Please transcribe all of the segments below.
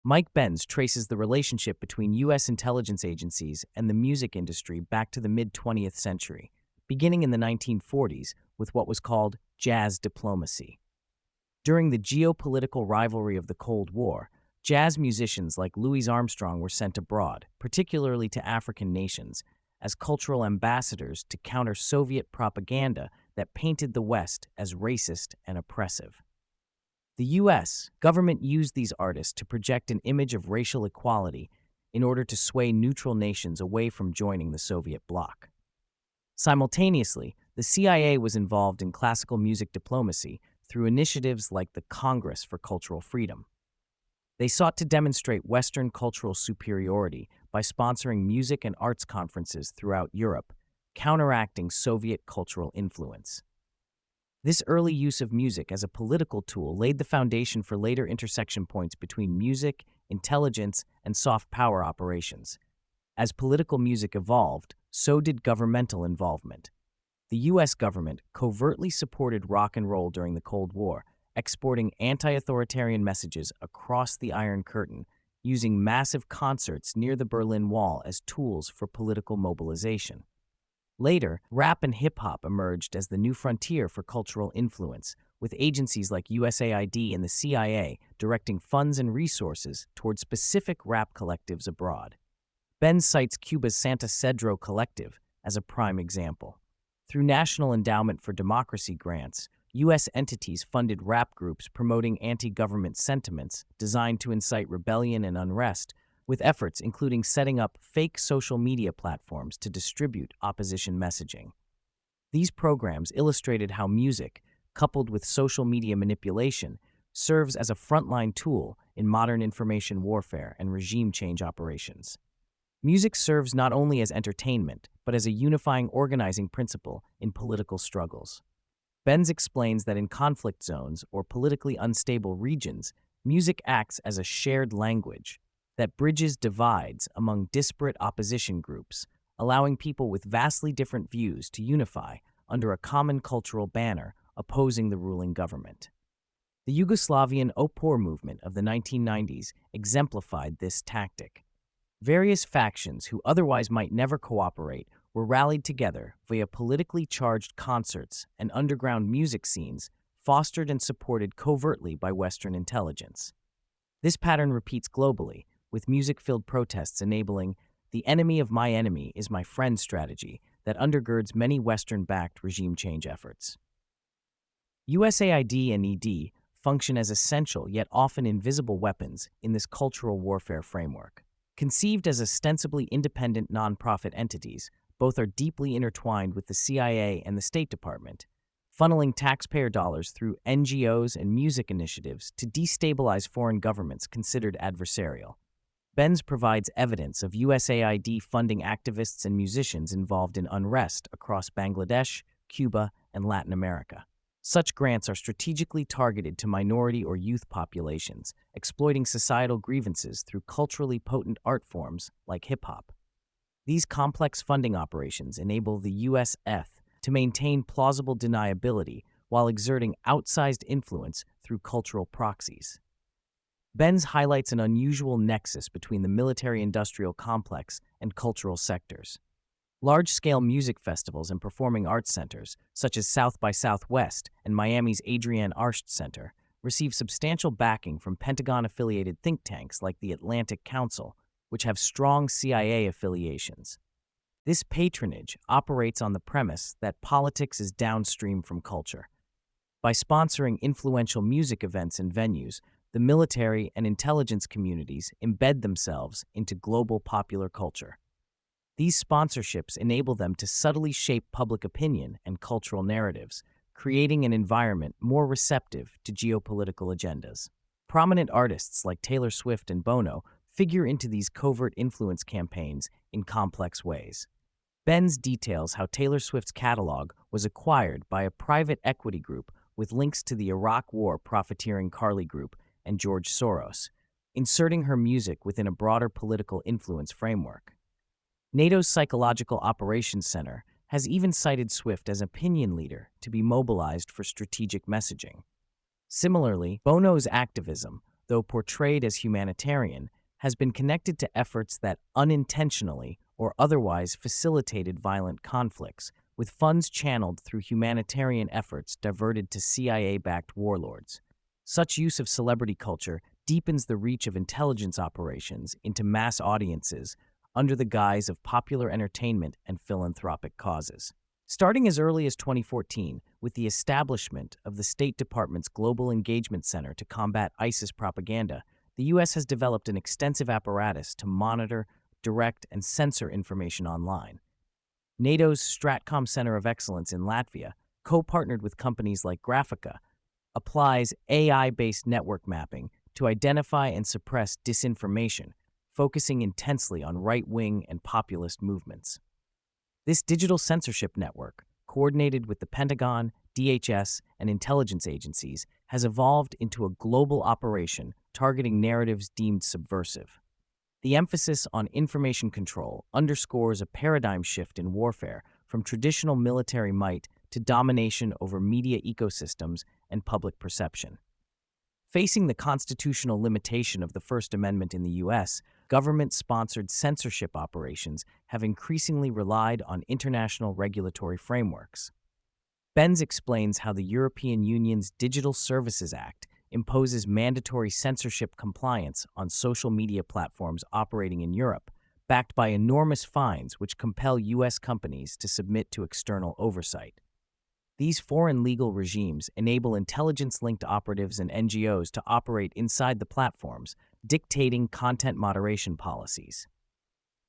Mike Benz traces the relationship between U.S. intelligence agencies and the music industry back to the mid-20th century, beginning in the 1940s with what was called jazz diplomacy. During the geopolitical rivalry of the Cold War, jazz musicians like Louis Armstrong were sent abroad, particularly to African nations, as cultural ambassadors to counter Soviet propaganda that painted the West as racist and oppressive. The U.S. government used these artists to project an image of racial equality in order to sway neutral nations away from joining the Soviet bloc. Simultaneously, the CIA was involved in classical music diplomacy through initiatives like the Congress for Cultural Freedom. They sought to demonstrate Western cultural superiority by sponsoring music and arts conferences throughout Europe, counteracting Soviet cultural influence. This early use of music as a political tool laid the foundation for later intersection points between music, intelligence, and soft power operations. As political music evolved, so did governmental involvement. The U.S. government covertly supported rock and roll during the Cold War, exporting anti-authoritarian messages across the Iron Curtain, using massive concerts near the Berlin Wall as tools for political mobilization. Later, rap and hip-hop emerged as the new frontier for cultural influence, with agencies like USAID and the CIA directing funds and resources toward specific rap collectives abroad. Benz cites Cuba's Santa Cedro Collective as a prime example. Through National Endowment for Democracy grants, U.S. entities funded rap groups promoting anti-government sentiments designed to incite rebellion and unrest, with efforts including setting up fake social media platforms to distribute opposition messaging. These programs illustrated how music, coupled with social media manipulation, serves as a frontline tool in modern information warfare and regime change operations. Music serves not only as entertainment, but as a unifying organizing principle in political struggles. Benz explains that in conflict zones or politically unstable regions, music acts as a shared language that bridges divides among disparate opposition groups, allowing people with vastly different views to unify under a common cultural banner opposing the ruling government. The Yugoslavian Opor movement of the 1990s exemplified this tactic. Various factions who otherwise might never cooperate were rallied together via politically charged concerts and underground music scenes fostered and supported covertly by Western intelligence. This pattern repeats globally, with music-filled protests enabling the enemy of my enemy is my friend strategy that undergirds many Western-backed regime change efforts. USAID and ED function as essential yet often invisible weapons in this cultural warfare framework. Conceived as ostensibly independent nonprofit entities, both are deeply intertwined with the CIA and the State Department, funneling taxpayer dollars through NGOs and music initiatives to destabilize foreign governments considered adversarial. Benz provides evidence of USAID funding activists and musicians involved in unrest across Bangladesh, Cuba, and Latin America. Such grants are strategically targeted to minority or youth populations, exploiting societal grievances through culturally potent art forms like hip-hop. These complex funding operations enable the USF to maintain plausible deniability while exerting outsized influence through cultural proxies. Benz highlights an unusual nexus between the military-industrial complex and cultural sectors. Large-scale music festivals and performing arts centers, such as South by Southwest and Miami's Adrienne Arsht Center, receive substantial backing from Pentagon-affiliated think tanks like the Atlantic Council, which have strong CIA affiliations. This patronage operates on the premise that politics is downstream from culture. By sponsoring influential music events and venues, the military and intelligence communities embed themselves into global popular culture. These sponsorships enable them to subtly shape public opinion and cultural narratives, creating an environment more receptive to geopolitical agendas. Prominent artists like Taylor Swift and Bono figure into these covert influence campaigns in complex ways. Benz details how Taylor Swift's catalog was acquired by a private equity group with links to the Iraq War profiteering Carly Group and George Soros, inserting her music within a broader political influence framework. NATO's Psychological Operations Center has even cited Swift as opinion leader to be mobilized for strategic messaging. Similarly, Bono's activism, though portrayed as humanitarian, has been connected to efforts that unintentionally or otherwise facilitated violent conflicts, with funds channeled through humanitarian efforts diverted to CIA-backed warlords. Such use of celebrity culture deepens the reach of intelligence operations into mass audiences under the guise of popular entertainment and philanthropic causes. Starting as early as 2014, with the establishment of the State Department's Global Engagement Center to combat ISIS propaganda, the U.S. has developed an extensive apparatus to monitor, direct, and censor information online. NATO's Stratcom Center of Excellence in Latvia, co-partnered with companies like Graphica, applies AI-based network mapping to identify and suppress disinformation, focusing intensely on right-wing and populist movements. This digital censorship network, coordinated with the Pentagon, DHS, and intelligence agencies, has evolved into a global operation targeting narratives deemed subversive. The emphasis on information control underscores a paradigm shift in warfare from traditional military might to domination over media ecosystems and public perception. Facing the constitutional limitation of the First Amendment in the U.S., government-sponsored censorship operations have increasingly relied on international regulatory frameworks. Benz explains how the European Union's Digital Services Act imposes mandatory censorship compliance on social media platforms operating in Europe, backed by enormous fines which compel U.S. companies to submit to external oversight. These foreign legal regimes enable intelligence-linked operatives and NGOs to operate inside the platforms, dictating content moderation policies.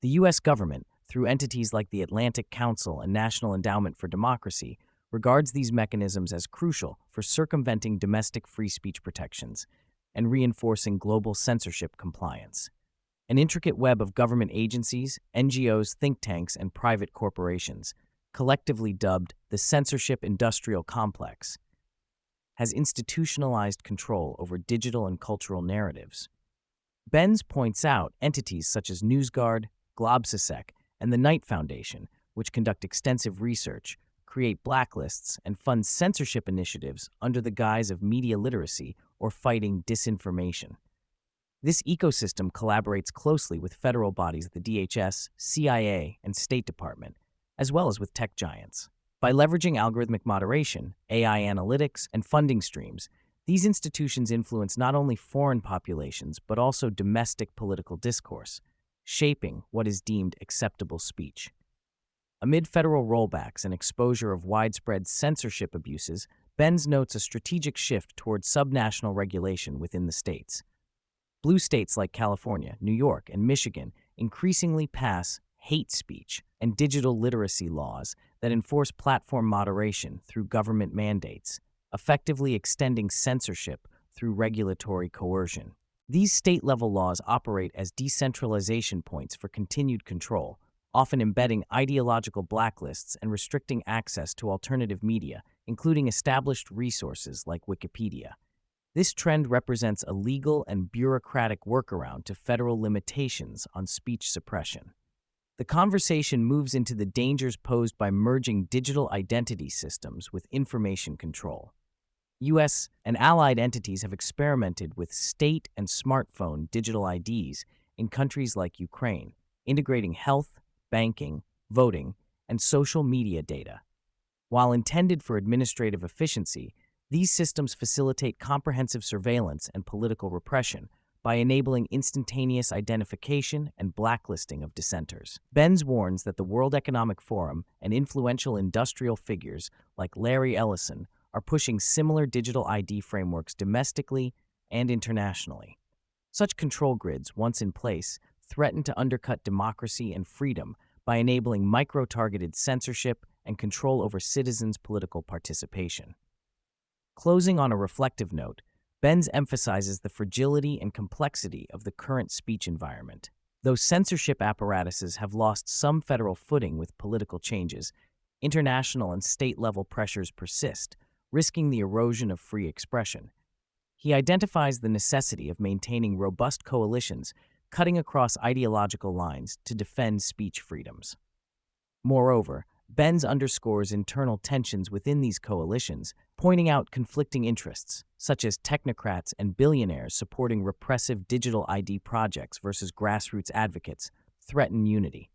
The U.S. government, through entities like the Atlantic Council and National Endowment for Democracy, regards these mechanisms as crucial for circumventing domestic free speech protections and reinforcing global censorship compliance. An intricate web of government agencies, NGOs, think tanks, and private corporations, collectively dubbed the censorship industrial complex, has institutionalized control over digital and cultural narratives. Benz points out entities such as NewsGuard, Globsec, and the Knight Foundation, which conduct extensive research, create blacklists, and fund censorship initiatives under the guise of media literacy or fighting disinformation. This ecosystem collaborates closely with federal bodies at the DHS, CIA, and State Department, as well as with tech giants. By leveraging algorithmic moderation, AI analytics, and funding streams, these institutions influence not only foreign populations but also domestic political discourse, shaping what is deemed acceptable speech. Amid federal rollbacks and exposure of widespread censorship abuses, Benz notes a strategic shift towards subnational regulation within the states. Blue states like California, New York, and Michigan increasingly pass hate speech and digital literacy laws that enforce platform moderation through government mandates, effectively extending censorship through regulatory coercion. These state-level laws operate as decentralization points for continued control, often embedding ideological blacklists and restricting access to alternative media, including established resources like Wikipedia. This trend represents a legal and bureaucratic workaround to federal limitations on speech suppression. The conversation moves into the dangers posed by merging digital identity systems with information control. U.S. and allied entities have experimented with state and smartphone digital IDs in countries like Ukraine, integrating health, banking, voting, and social media data. While intended for administrative efficiency, these systems facilitate comprehensive surveillance and political repression by enabling instantaneous identification and blacklisting of dissenters. Benz warns that the World Economic Forum and influential industrial figures like Larry Ellison are pushing similar digital ID frameworks domestically and internationally. Such control grids, once in place, threaten to undercut democracy and freedom by enabling micro-targeted censorship and control over citizens' political participation. Closing on a reflective note, Benz emphasizes the fragility and complexity of the current speech environment. Though censorship apparatuses have lost some federal footing with political changes, international and state-level pressures persist, risking the erosion of free expression. He identifies the necessity of maintaining robust coalitions cutting across ideological lines to defend speech freedoms. Moreover, Benz underscores internal tensions within these coalitions, pointing out conflicting interests, such as technocrats and billionaires supporting repressive digital ID projects versus grassroots advocates, threaten unity.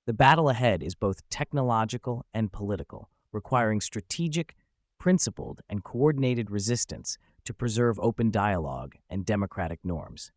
The battle ahead is both technological and political, requiring strategic, principled, and coordinated resistance to preserve open dialogue and democratic norms.